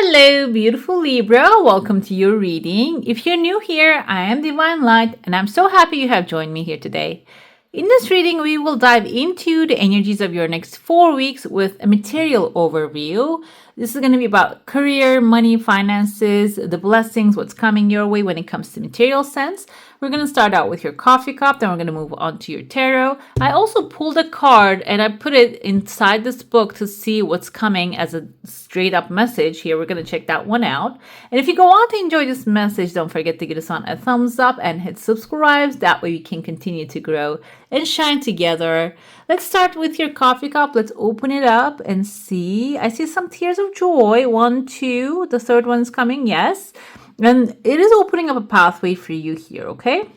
Hello, beautiful Libra. Welcome to your reading. If you're new here, I am Divine Light, and I'm so happy you have joined me here today. In this reading, we will dive into the energies of your next 4 weeks with a material overview. This is going to be about career, money, finances, the blessings, what's coming your way when it comes to material sense. We're going to start out with your coffee cup, then we're going to move on to your tarot. I also pulled a card and I put it inside this book to see what's coming as a straight up message here. We're going to check that one out. And if you go on to enjoy this message, don't forget to give us on a thumbs up and hit subscribe. That way we can continue to grow and shine together. Let's start with your coffee cup. Let's open it up and see. I see some tears of joy. 1, 2. The third one's coming. Yes. And it is opening up a pathway for you here, okay?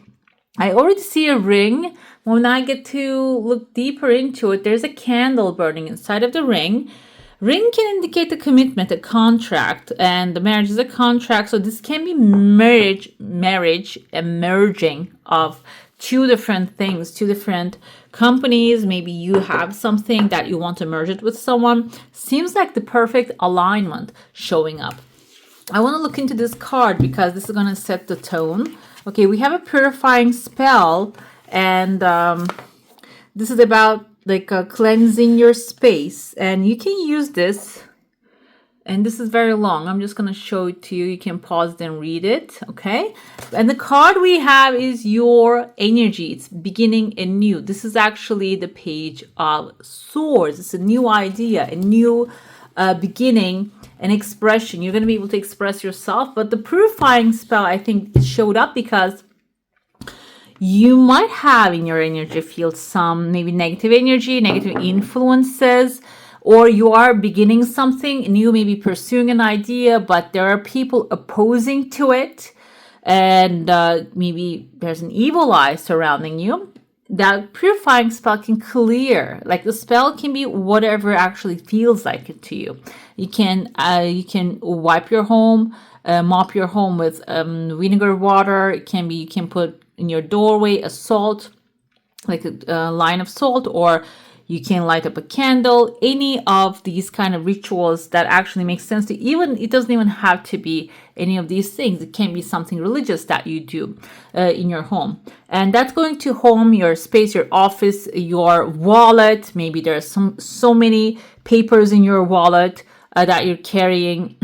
I already see a ring. When I get to look deeper into it, there's a candle burning inside of the ring. Ring can indicate a commitment, a contract, and the marriage is a contract. So this can be marriage, a merging of two different things, two different companies. Maybe you have something that you want to merge it with someone. Seems like the perfect alignment showing up. I want to look into this card because this is going to set the tone. Okay, we have a purifying spell, and this is about like cleansing your space, and you can use this. And this is very long. I'm just going to show it to you. You can pause it and read it. Okay. And the card we have is your energy. It's beginning anew. This is actually the Page of Swords. It's a new idea, a new beginning, an expression. You're going to be able to express yourself. But the purifying spell, I think, it showed up because you might have in your energy field some maybe negative energy, negative influences, or you are beginning something new, maybe pursuing an idea, but there are people opposing to it, and maybe there's an evil eye surrounding you. That purifying spell can clear, like the spell can be whatever actually feels like it to you. You can wipe your home, mop your home with vinegar water. It can be, you can put in your doorway a salt, like a line of salt, or you can light up a candle. Any of these kind of rituals that actually make sense to even, it doesn't even have to be any of these things. It can be something religious that you do in your home. And that's going to home, your space, your office, your wallet. Maybe there's so many papers in your wallet that you're carrying,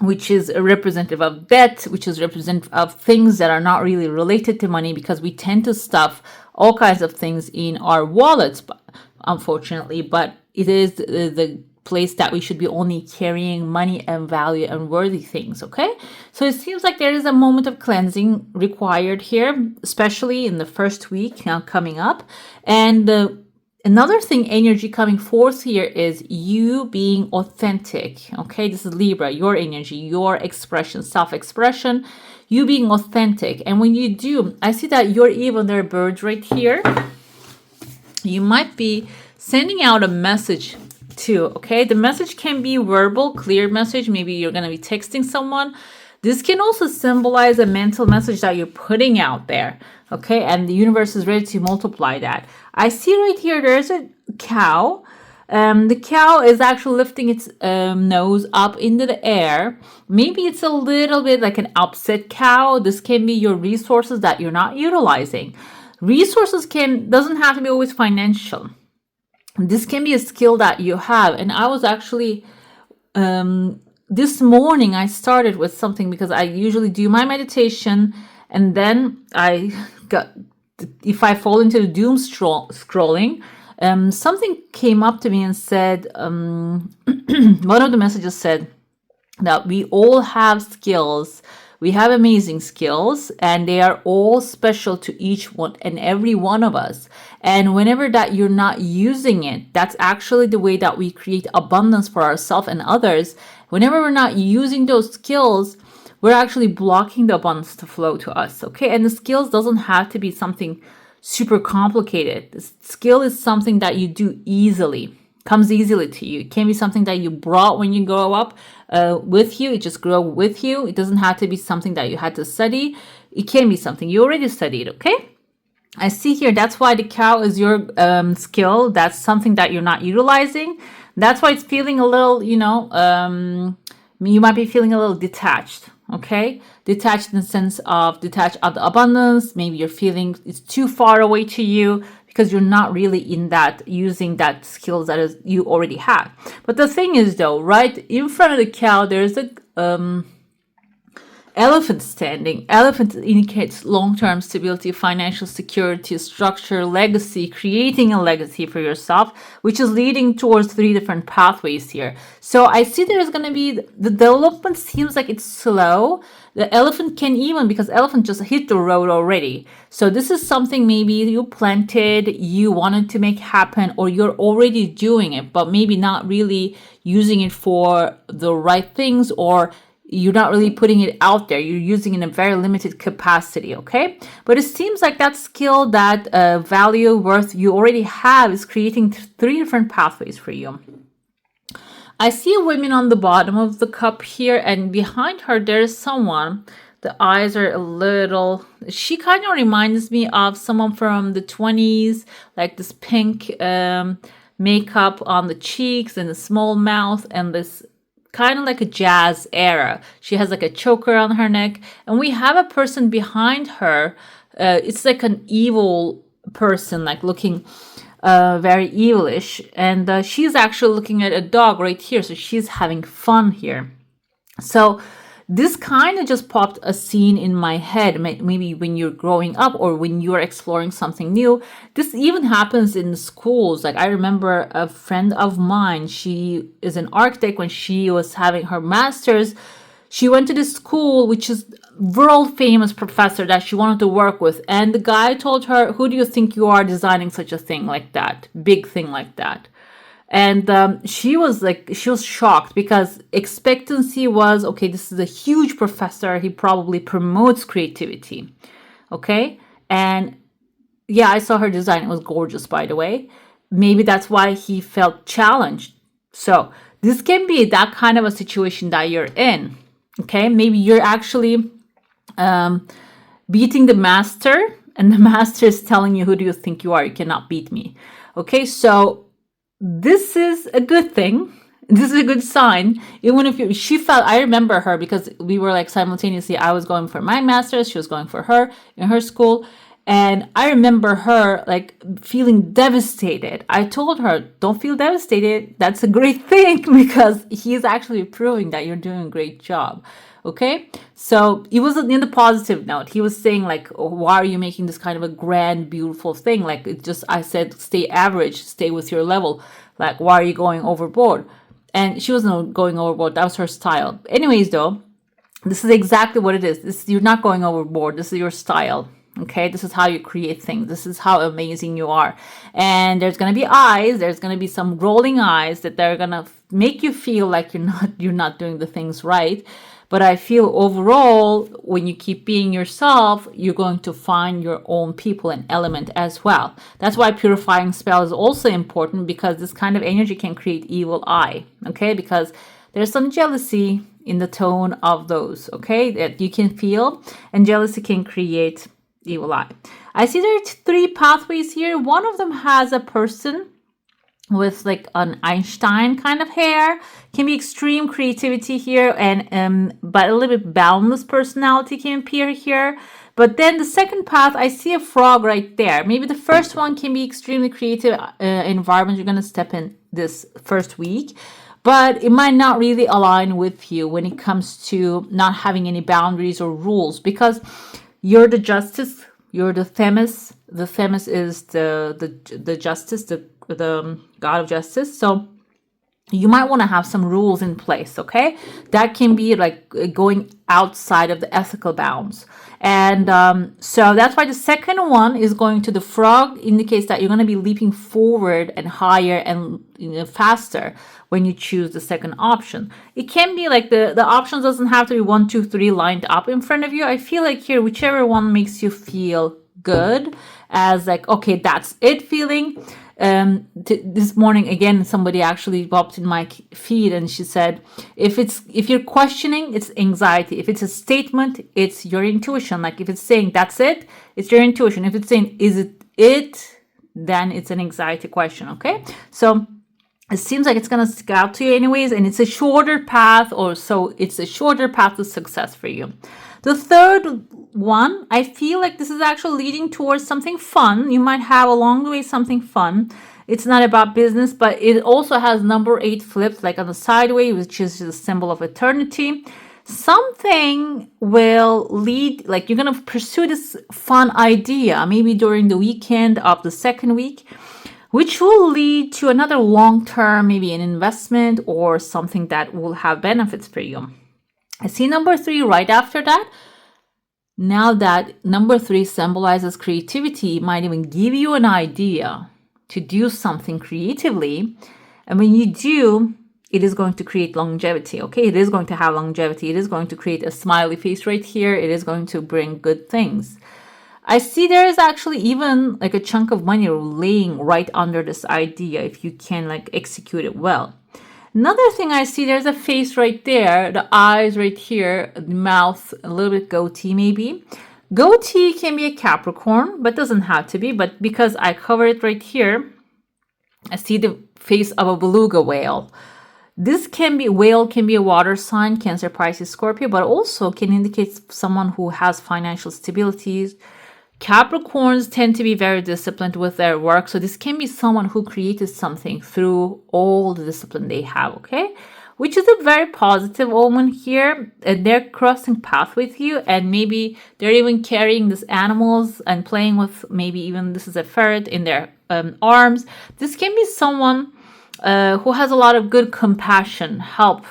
which is representative of debt, which is representative of things that are not really related to money, because we tend to stuff all kinds of things in our wallets, unfortunately, but it is the place that we should be only carrying money and value and worthy things, okay? So it seems like there is a moment of cleansing required here, especially in the first week now coming up. And another thing, energy coming forth here is you being authentic, okay? This is Libra, your energy, your expression, self-expression, you being authentic. And when you do, I see that you're even there, birds right here. You might be sending out a message too, okay? The message can be verbal, clear message. Maybe you're going to be texting someone. This can also symbolize a mental message that you're putting out there, okay? And the universe is ready to multiply that. I see right here, there's a cow. The cow is actually lifting its nose up into the air. Maybe it's a little bit like an upset cow. This can be your resources that you're not utilizing. Resources doesn't have to be always financial. This can be a skill that you have. And I was actually, this morning I started with something because I usually do my meditation, and then if I fall into the doom scrolling, something came up to me and said, one of the messages said that we all have skills. We have amazing skills, and they are all special to each one and every one of us. And whenever that you're not using it, that's actually the way that we create abundance for ourselves and others. Whenever we're not using those skills, we're actually blocking the abundance to flow to us, okay? And the skills doesn't have to be something super complicated. The skill is something that you do easily, comes easily to you. It can be something that you brought when you grow up with you. It just grow with you. It doesn't have to be something that you had to study. It can be something you already studied, okay? I see here, that's why the cow is your skill. That's something that you're not utilizing. That's why it's feeling a little, You might be feeling a little detached, okay? Detached in the sense of detached out of abundance. Maybe you're feeling it's too far away to you because you're not really in that, using that skills that is you already have. But the thing is though, right in front of the cow, there's a elephant standing. Elephant indicates long-term stability, financial security, structure, legacy, creating a legacy for yourself, which is leading towards 3 different pathways here. So I see there's going to be, the development seems like it's slow. The elephant can even, because elephant just hit the road already. So this is something maybe you planted, you wanted to make happen, or you're already doing it, but maybe not really using it for the right things, or you're not really putting it out there. You're using it in a very limited capacity, okay? But it seems like that skill, that value, worth you already have is creating 3 different pathways for you. I see a woman on the bottom of the cup here, and behind her there is someone. The eyes are a little, she kind of reminds me of someone from the 20s, like this pink makeup on the cheeks and a small mouth and this kind of like a jazz era. She has like a choker on her neck, and we have a person behind her. It's like an evil person, like looking very evilish, and she's actually looking at a dog right here, so she's having fun here. So this kind of just popped a scene in my head, maybe when you're growing up or when you're exploring something new. This even happens in schools. Like I remember a friend of mine, she is an architect. When she was having her master's, she went to this school, which is world famous professor that she wanted to work with. And the guy told her, who do you think you are designing such a thing like that? Big thing like that. And she was shocked, because expectancy was, okay, this is a huge professor. He probably promotes creativity. Okay. And yeah, I saw her design. It was gorgeous, by the way. Maybe that's why he felt challenged. So this can be that kind of a situation that you're in. Okay. Maybe you're actually beating the master, and the master is telling you, who do you think you are? You cannot beat me. Okay. So this is a good thing. This is a good sign. Even if she felt, I remember her because we were like simultaneously, I was going for my master's, she was going for her in her school. And I remember her like feeling devastated. I told her, don't feel devastated. That's a great thing, because he's actually proving that you're doing a great job. Okay. So it wasn't in the positive note. He was saying like, oh, why are you making this kind of a grand, beautiful thing? Like it just, I said, stay average, stay with your level. Like, why are you going overboard? And she wasn't going overboard. That was her style. Anyways, though, this is exactly what it is. You're not going overboard. This is your style. Okay, this is how you create things. This is how amazing you are. And there's going to be eyes. There's going to be some rolling eyes that they're going to make you feel like you're not doing the things right. But I feel overall, when you keep being yourself, you're going to find your own people and element as well. That's why purifying spell is also important, because this kind of energy can create evil eye. Okay, because there's some jealousy in the tone of those. Okay, that you can feel, and jealousy can create evil eye. I see there are 3 pathways here. One of them has a person with like an Einstein kind of hair. Can be extreme creativity here, and but a little bit boundless personality can appear here. But then the second path, I see a frog right there. Maybe the first one can be extremely creative environment you're going to step in this first week, but it might not really align with you when it comes to not having any boundaries or rules, because you're the justice, you're the Themis. The Themis is the justice, the god of justice. So you might want to have some rules in place, okay? That can be like going outside of the ethical bounds. And so that's why the second one is going to the frog, indicates that you're going to be leaping forward and higher and faster when you choose the second option. It can be like the options doesn't have to be 1, 2, 3 lined up in front of you. I feel like here, whichever one makes you feel good, as like, okay, that's it feeling. This morning again, somebody actually popped in my feed and she said, if you're questioning, it's anxiety. If it's a statement, it's your intuition. Like if it's saying that's it, it's your intuition. If it's saying is it, then it's an anxiety question. Okay, so it seems like it's going to stick out to you anyways, and it's a shorter path, or so it's a shorter path to success for you. The third one, I feel like this is actually leading towards something fun. You might have along the way something fun. It's not about business, but it also has number 8 flipped, like on the sideway, which is a symbol of eternity. Something will lead, like you're going to pursue this fun idea, maybe during the weekend of the second week, which will lead to another long-term, maybe an investment or something that will have benefits for you. I see number 3 right after that. Now that number 3 symbolizes creativity, it might even give you an idea to do something creatively. And when you do, it is going to create longevity, okay? It is going to have longevity. It is going to create a smiley face right here. It is going to bring good things. I see there is actually even like a chunk of money laying right under this idea if you can like execute it well. Another thing I see, there's a face right there, the eyes right here, the mouth, a little bit goatee maybe. Goatee can be a Capricorn, but doesn't have to be. But because I cover it right here, I see the face of a beluga whale. This whale can be a water sign, Cancer, Pisces, Scorpio, but also can indicate someone who has financial stability. Capricorns tend to be very disciplined with their work. So this can be someone who created something through all the discipline they have, okay? Which is a very positive omen here. And they're crossing path with you, and maybe they're even carrying these animals and playing with, maybe even this is a ferret in their arms. This can be someone who has a lot of good compassion, help,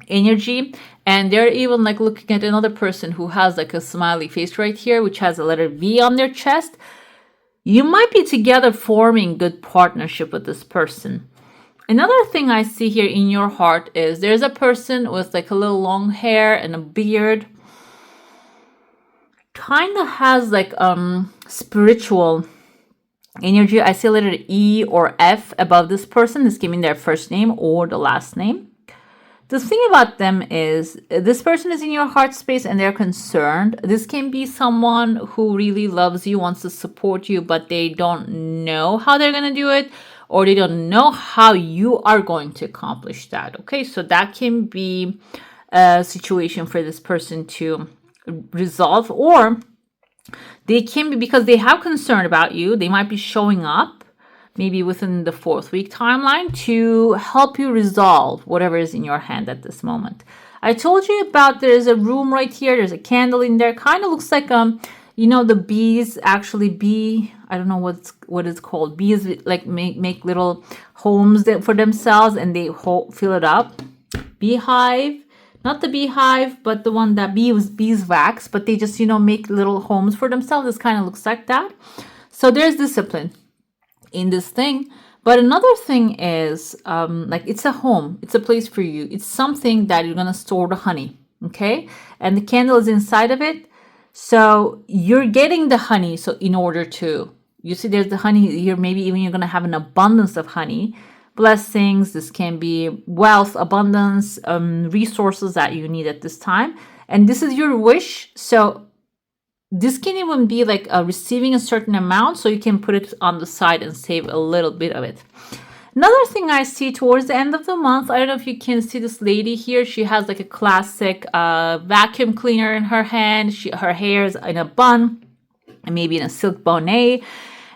energy, and they're even like looking at another person who has like a smiley face right here, which has a letter V on their chest. You might be together forming good partnership with this person. Another thing I see here in your heart is there's a person with like a little long hair and a beard. Kind of has like spiritual energy. I see a letter E or F above this person. This can mean their first name or the last name. The thing about them is this person is in your heart space and they're concerned. This can be someone who really loves you, wants to support you, but they don't know how they're going to do it, or they don't know how you are going to accomplish that. Okay, so that can be a situation for this person to resolve, or they can be because they have concern about you. They might be showing up maybe within the 4th week timeline to help you resolve whatever is in your hand at this moment. I told you about there's a room right here. There's a candle in there. Kind of looks like you know, the bees actually I don't know what it's called. Bees like make little homes for themselves and they fill it up. Beehive, not the beehive, but the one that beeswax, but they just, you know, make little homes for themselves. This kind of looks like that. So there's discipline in this thing. But another thing is like it's a home, it's a place for you, it's something that you're gonna store the honey, okay? And the candle is inside of it, so you're getting the honey. So in order to, you see there's the honey here, maybe even you're gonna have an abundance of honey, blessings. This can be wealth, abundance, resources that you need at this time, and this is your wish. So this can even be like receiving a certain amount, so you can put it on the side and save a little bit of it. Another thing I see towards the end of the month, I don't know if you can see this lady here. She has like a classic vacuum cleaner in her hand. Her hair is in a bun, and maybe in a silk bonnet.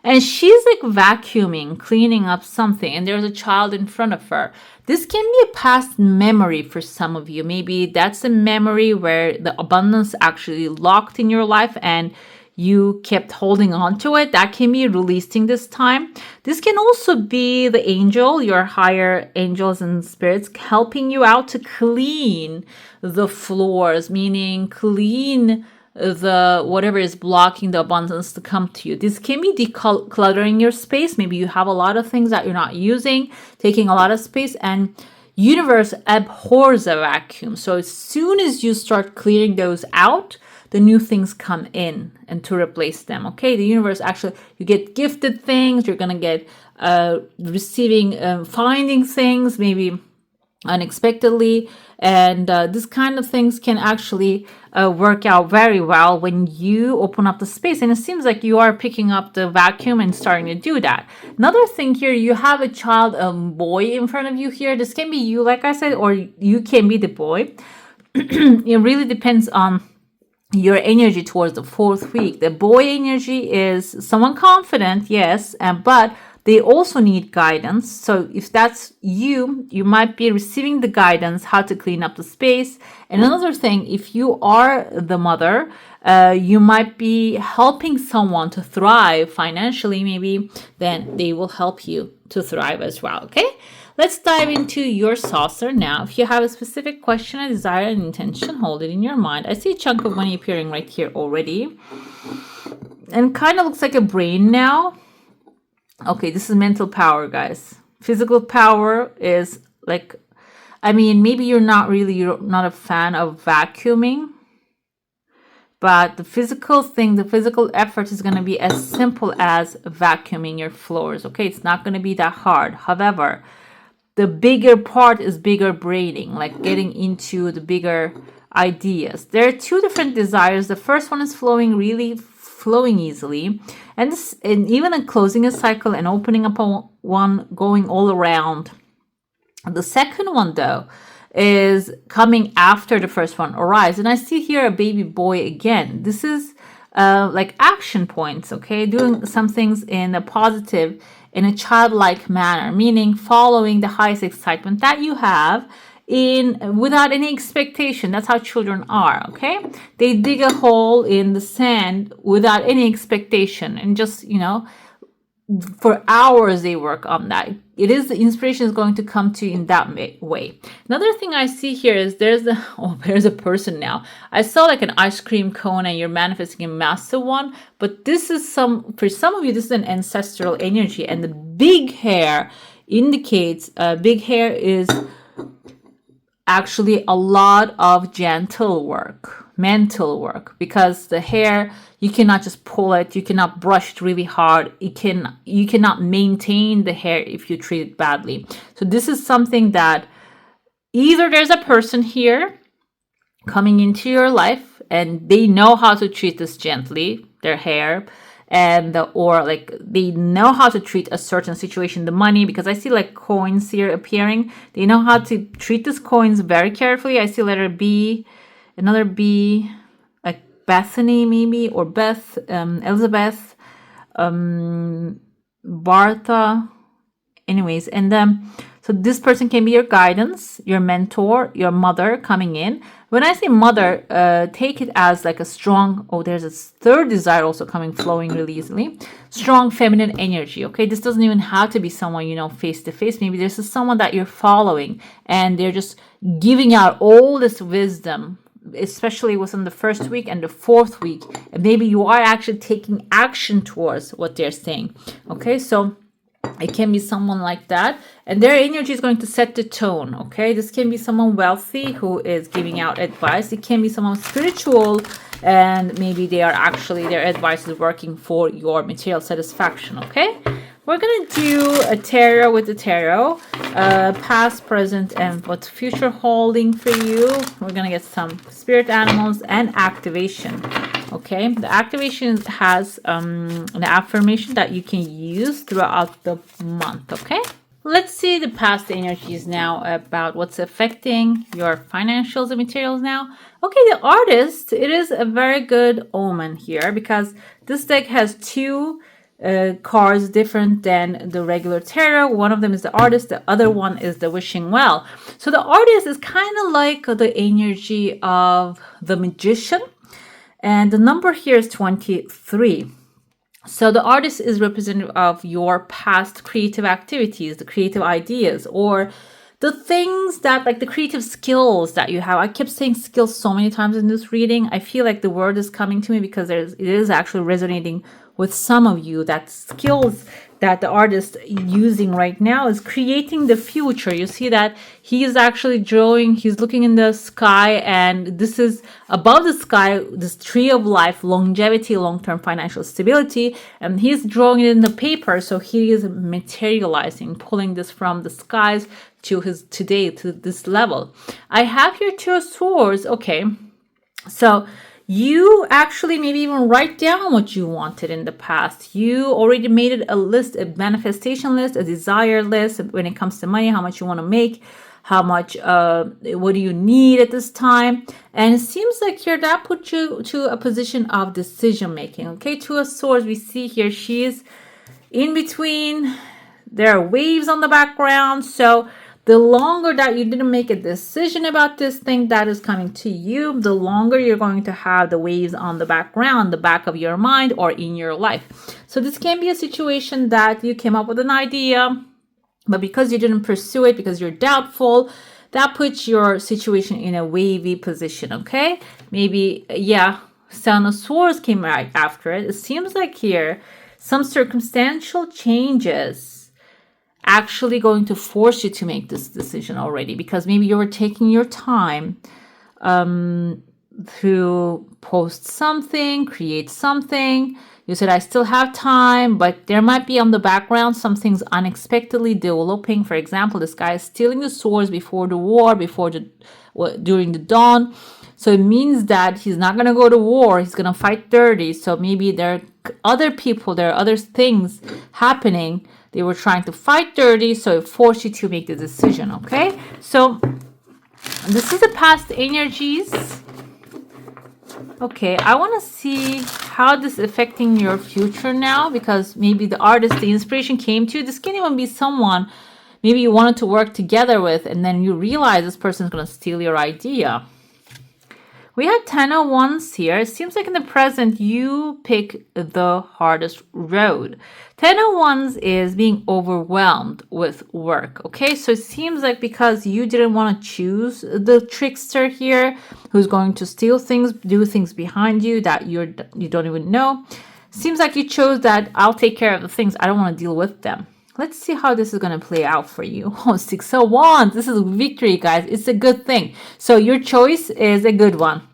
And she's like vacuuming, cleaning up something, and there's a child in front of her. This can be a past memory for some of you. Maybe that's a memory where the abundance actually locked in your life and you kept holding on to it. That can be releasing this time. This can also be the angel, your higher angels and spirits helping you out to clean the floors, meaning clean the whatever is blocking the abundance to come to you. This can be decluttering your space. Maybe you have a lot of things that you're not using, taking a lot of space, and universe abhors a vacuum. So as soon as you start clearing those out, the new things come in and to replace them. Okay, the universe actually, you get gifted things, you're gonna get receiving, finding things, maybe unexpectedly, and this kind of things can actually work out very well when you open up the space, and it seems like you are picking up the vacuum and starting to do that. Another thing here, you have a child, a boy in front of you here. This can be you, like I said, or you can be the boy. It really depends on your energy towards the 4th week. The boy energy is someone confident, yes, but they also need guidance. So if that's you, you might be receiving the guidance how to clean up the space. And another thing, if you are the mother, you might be helping someone to thrive financially, maybe, then they will help you to thrive as well. Okay, let's dive into your saucer now. If you have a specific question, a desire, an intention, hold it in your mind. I see a chunk of money appearing right here already, and kind of looks like a brain now. Okay, this is mental power, guys. Physical power is like, I mean, maybe you're not a fan of vacuuming, but the physical thing, the physical effort is going to be as simple as vacuuming your floors. Okay, it's not going to be that hard. However, the bigger part is bigger braining, like getting into the bigger ideas. There are 2 different desires. The first one is flowing easily, and even closing a cycle and opening up one, going all around. The second one, though, is coming after the first one arrives, and I see here a baby boy again. This is like action points, okay, doing some things in a positive, in a childlike manner, meaning following the highest excitement that you have without any expectation. That's how children are, okay? They dig a hole in the sand without any expectation, and just, for hours they work on that. The inspiration is going to come to you in that way. Another thing I see here is there's a person now. I saw like an ice cream cone, and you're manifesting a massive one, but this is for some of you, this is an ancestral energy, and the big hair indicates big hair is actually a lot of gentle work, mental work, because the hair, you cannot just pull it, you cannot brush it really hard, you cannot maintain the hair if you treat it badly. So this is something that either there's a person here coming into your life and they know how to treat this gently, their hair, or like they know how to treat a certain situation, the money, because I see like coins here appearing. They know how to treat these coins very carefully. I see letter B, another B, like Bethany maybe, or Beth, Elizabeth, Bartha, anyways. And so this person can be your guidance, your mentor, your mother coming in. When I say mother, take it as like a strong, there's a third desire also flowing really easily. Strong feminine energy, okay? This doesn't even have to be someone, face to face. Maybe this is someone that you're following and they're just giving out all this wisdom, especially within the 1st week and the 4th week. And maybe you are actually taking action towards what they're saying, okay? So it can be someone like that, and their energy is going to set the tone, okay? This can be someone wealthy who is giving out advice. It can be someone spiritual, and maybe their advice is working for your material satisfaction, okay? We're going to do a tarot with the tarot, past, present, and what's future holding for you. We're going to get some spirit animals and activation. Okay, the activation has an affirmation that you can use throughout the month. Okay, let's see the past energies now about what's affecting your financials and materials now. Okay, the artist, it is a very good omen here because this deck has 2 cards different than the regular tarot. One of them is the artist, the other one is the wishing well. So the artist is kind of like the energy of the magician. And the number here is 23. So the artist is representative of your past creative activities, the creative ideas, or the things that, like the creative skills that you have. I kept saying skills so many times in this reading. I feel like the word is coming to me because it is actually resonating with some of you. That skills that the artist using right now is creating the future. You see that he is actually drawing, he's looking in the sky, and this is above the sky, this tree of life, longevity, long-term financial stability, and he's drawing it in the paper. So he is materializing, pulling this from the skies to his today, to this level. I have here Two of Swords. Okay, so you actually maybe even write down what you wanted in the past. You already made it a list, a manifestation list, a desire list when it comes to money, how much you want to make, how much, what do you need at this time. And it seems like here that puts you to a position of decision making. Okay, Two of Swords, we see here she's in between. There are waves on the background. So the longer that you didn't make a decision about this thing that is coming to you, the longer you're going to have the waves on the background, the back of your mind or in your life. So this can be a situation that you came up with an idea, but because you didn't pursue it, because you're doubtful, that puts your situation in a wavy position, okay? Maybe, yeah, Seven of Swords came right after it. It seems like here, some circumstantial changes actually going to force you to make this decision already, because maybe you were taking your time to post something, create something. You said, I still have time, but there might be on the background some things unexpectedly developing. For example, this guy is stealing the swords before the war, during the dawn. So it means that he's not going to go to war. He's going to fight dirty. So maybe there are other people, there are other things happening. They were trying to fight dirty, so it forced you to make the decision, okay? So this is the past energies. Okay, I want to see how this is affecting your future now, because maybe the artist, the inspiration came to you. This can even be someone maybe you wanted to work together with, and then you realize this person is going to steal your idea. We have 10 of Wands here. It seems like in the present, you pick the hardest road. 10 of Wands is being overwhelmed with work, okay? So it seems like because you didn't want to choose the trickster here, who's going to steal things, do things behind you that you don't even know. Seems like you chose that I'll take care of the things. I don't want to deal with them. Let's see how this is going to play out for you. Oh, 6 of Wands. This is victory, guys. It's a good thing. So your choice is a good one.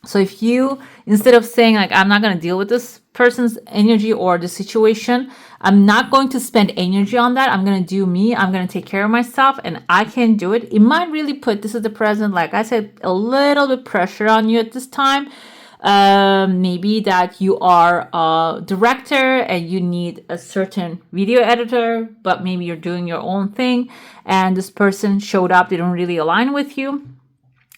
So if you, instead of saying like, I'm not going to deal with this person's energy or the situation, I'm not going to spend energy on that. I'm going to do me. I'm going to take care of myself and I can do it. It might really put, this is the present, like I said, a little bit pressure on you at this time. Maybe that you are a director and you need a certain video editor, but maybe you're doing your own thing and this person showed up, they don't really align with you.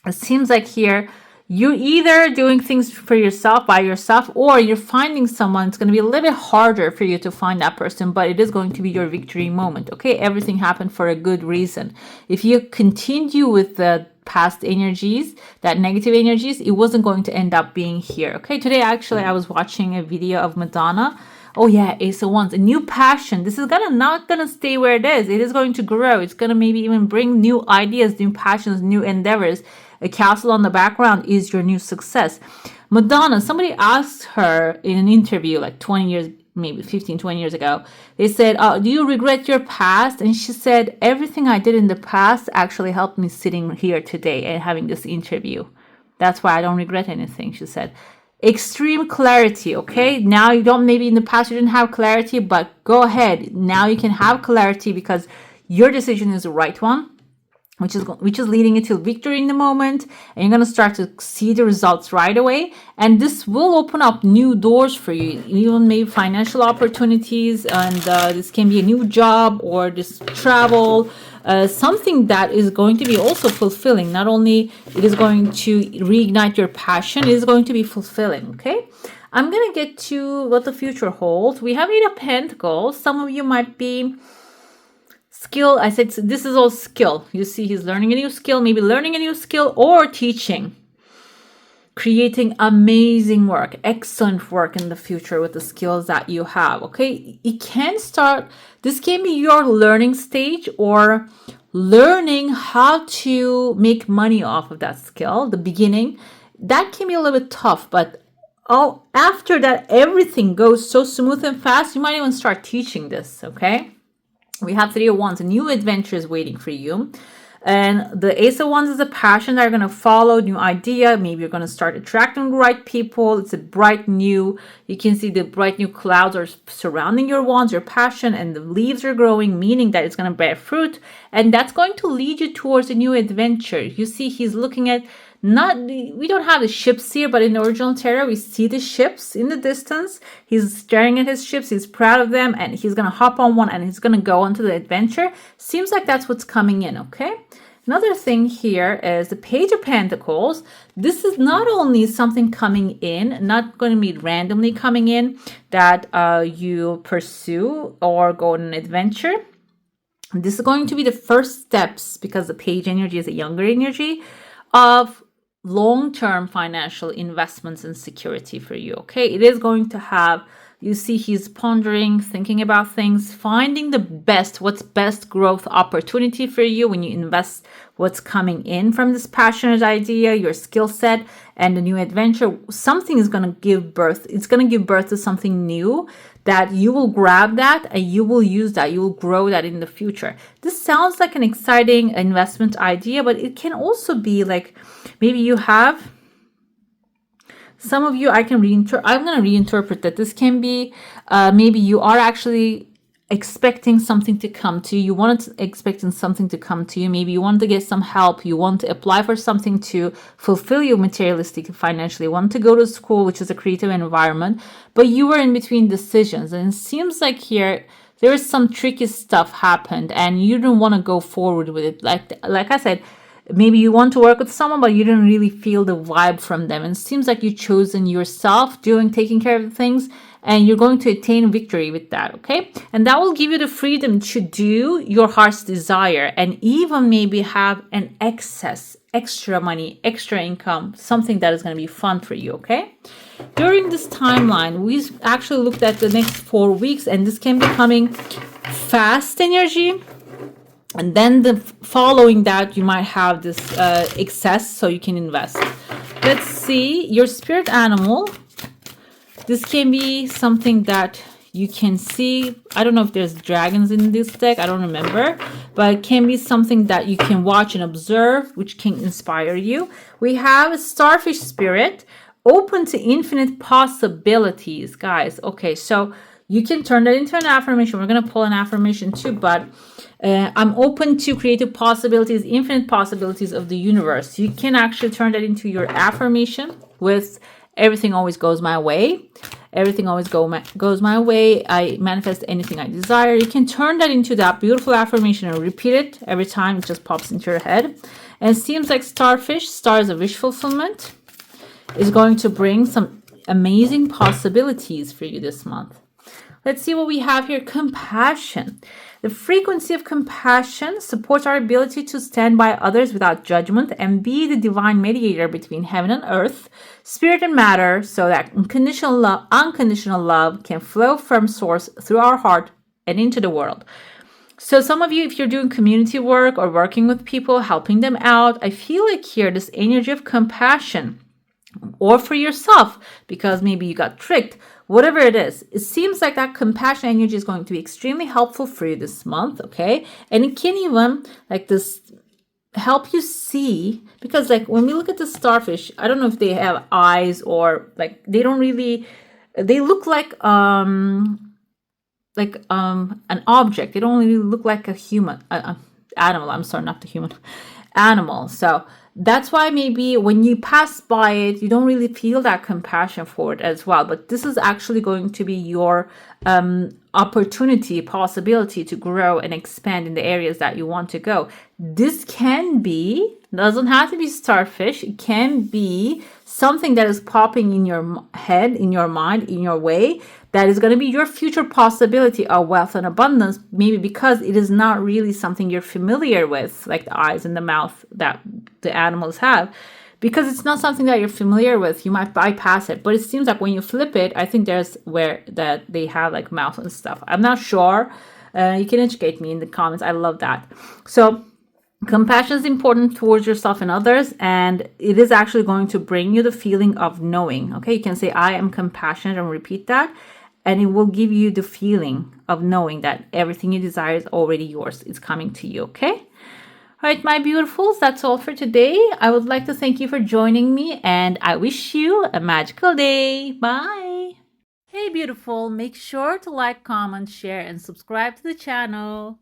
It seems like here you're either doing things for yourself, by yourself, or you're finding someone. It's going to be a little bit harder for you to find that person, but it is going to be your victory moment, okay? Everything happened for a good reason. If you continue with the past energies, that negative energies, it wasn't going to end up being here, okay? Today, actually, I was watching a video of Madonna. Oh yeah, Ace of Wands, a new passion. This is not gonna stay where it is. It is going to grow. It's gonna maybe even bring new ideas, new passions, new endeavors. A castle on the background is your new success. Madonna, somebody asked her in an interview like 20 years, maybe 15, 20 years ago. They said, do you regret your past? And she said, everything I did in the past actually helped me sitting here today and having this interview. That's why I don't regret anything, she said. Extreme clarity, okay? Now you don't, maybe in the past you didn't have clarity, but go ahead. Now you can have clarity because your decision is the right one, which is leading you to victory in the moment, and you're going to start to see the results right away, and this will open up new doors for you, even maybe financial opportunities, and this can be a new job or this travel, something that is going to be also fulfilling. Not only it is going to reignite your passion, it is going to be fulfilling, okay? I'm going to get to what the future holds. We have 8 of Pentacles. Some of you might be skill. I said this is all skill. You see he's learning a new skill, maybe learning a new skill or teaching, creating amazing work, excellent work in the future with the skills that you have, okay? It can start, this can be your learning stage or learning how to make money off of that skill, the beginning. That can be a little bit tough, but after that, everything goes so smooth and fast, you might even start teaching this, okay? We have 3 of Wands, a new adventure is waiting for you. And the Ace of Wands is a passion that you're going to follow, new idea. Maybe you're going to start attracting the right people. It's a bright new, you can see the bright new clouds are surrounding your wands, your passion, and the leaves are growing, meaning that it's going to bear fruit. And that's going to lead you towards a new adventure. You see, he's looking at, not, we don't have the ships here, but in the original tarot, we see the ships in the distance. He's staring at his ships. He's proud of them, and he's going to hop on one and he's going to go onto the adventure. Seems like that's what's coming in, okay? Another thing here is the Page of Pentacles. This is not only something coming in, not going to be randomly coming in, that you pursue or go on an adventure. This is going to be the first steps, because the Page energy is a younger energy, of long-term financial investments and security for you, okay? It is going to have, you see, he's pondering, thinking about things, finding the best, what's best growth opportunity for you when you invest what's coming in from this passionate idea, your skill set, and the new adventure. Something is going to give birth. It's going to give birth to something new that you will grab that and you will use that. You will grow that in the future. This sounds like an exciting investment idea, but it can also be like, maybe you have, some of you, I'm going to reinterpret that. This can be, maybe you are actually expecting something to come to you. You wanted to, expecting something to come to you. Maybe you want to get some help. You want to apply for something to fulfill you materialistic financially. You want to go to school, which is a creative environment, but you were in between decisions. And it seems like here, there is some tricky stuff happened and you didn't want to go forward with it. Like I said, maybe you want to work with someone, but you didn't really feel the vibe from them. And it seems like you've chosen yourself, taking care of the things, and you're going to attain victory with that, okay? And that will give you the freedom to do your heart's desire and even maybe have an extra money, extra income, something that is going to be fun for you, okay? During this timeline, we actually looked at the next 4 weeks, and this can be coming fast energy. And then the following that, you might have this excess, so you can invest. Let's see, your spirit animal. This can be something that you can see. I don't know if there's dragons in this deck. I don't remember. But it can be something that you can watch and observe, which can inspire you. We have a starfish spirit, open to infinite possibilities, guys. Okay, so you can turn that into an affirmation. We're going to pull an affirmation too, but I'm open to creative possibilities, infinite possibilities of the universe. You can actually turn that into your affirmation with everything always goes my way. Everything always goes my way. I manifest anything I desire. You can turn that into that beautiful affirmation and repeat it every time it just pops into your head. And it seems like starfish, stars of wish fulfillment, is going to bring some amazing possibilities for you this month. Let's see what we have here. Compassion. The frequency of compassion supports our ability to stand by others without judgment and be the divine mediator between heaven and earth, spirit and matter, so that unconditional love can flow from source through our heart and into the world. So some of you, if you're doing community work or working with people, helping them out, I feel like here this energy of compassion, or for yourself, because maybe you got tricked, whatever it is, it seems like that compassion energy is going to be extremely helpful for you this month, okay? And it can even, like this, help you see, because like when we look at the starfish, I don't know if they have eyes or like, they don't really, they look like an object. They don't really look like a human, animal. I'm sorry, not the human, animal. So that's why maybe when you pass by it, you don't really feel that compassion for it as well. But this is actually going to be your opportunity, possibility to grow and expand in the areas that you want to go. This can be, doesn't have to be starfish. It can be something that is popping in your head, in your mind, in your way, that is going to be your future possibility of wealth and abundance, maybe because it is not really something you're familiar with, like the eyes and the mouth that the animals have. Because it's not something that you're familiar with, you might bypass it. But it seems like when you flip it, I think there's where that they have like mouth and stuff. I'm not sure. You can educate me in the comments. I love that. So compassion is important towards yourself and others, and it is actually going to bring you the feeling of knowing. Okay, you can say, I am compassionate, and repeat that. And it will give you the feeling of knowing that everything you desire is already yours. It's coming to you, okay? All right, my beautifuls, that's all for today. I would like to thank you for joining me and I wish you a magical day. Bye. Hey, beautiful, make sure to like, comment, share, and subscribe to the channel.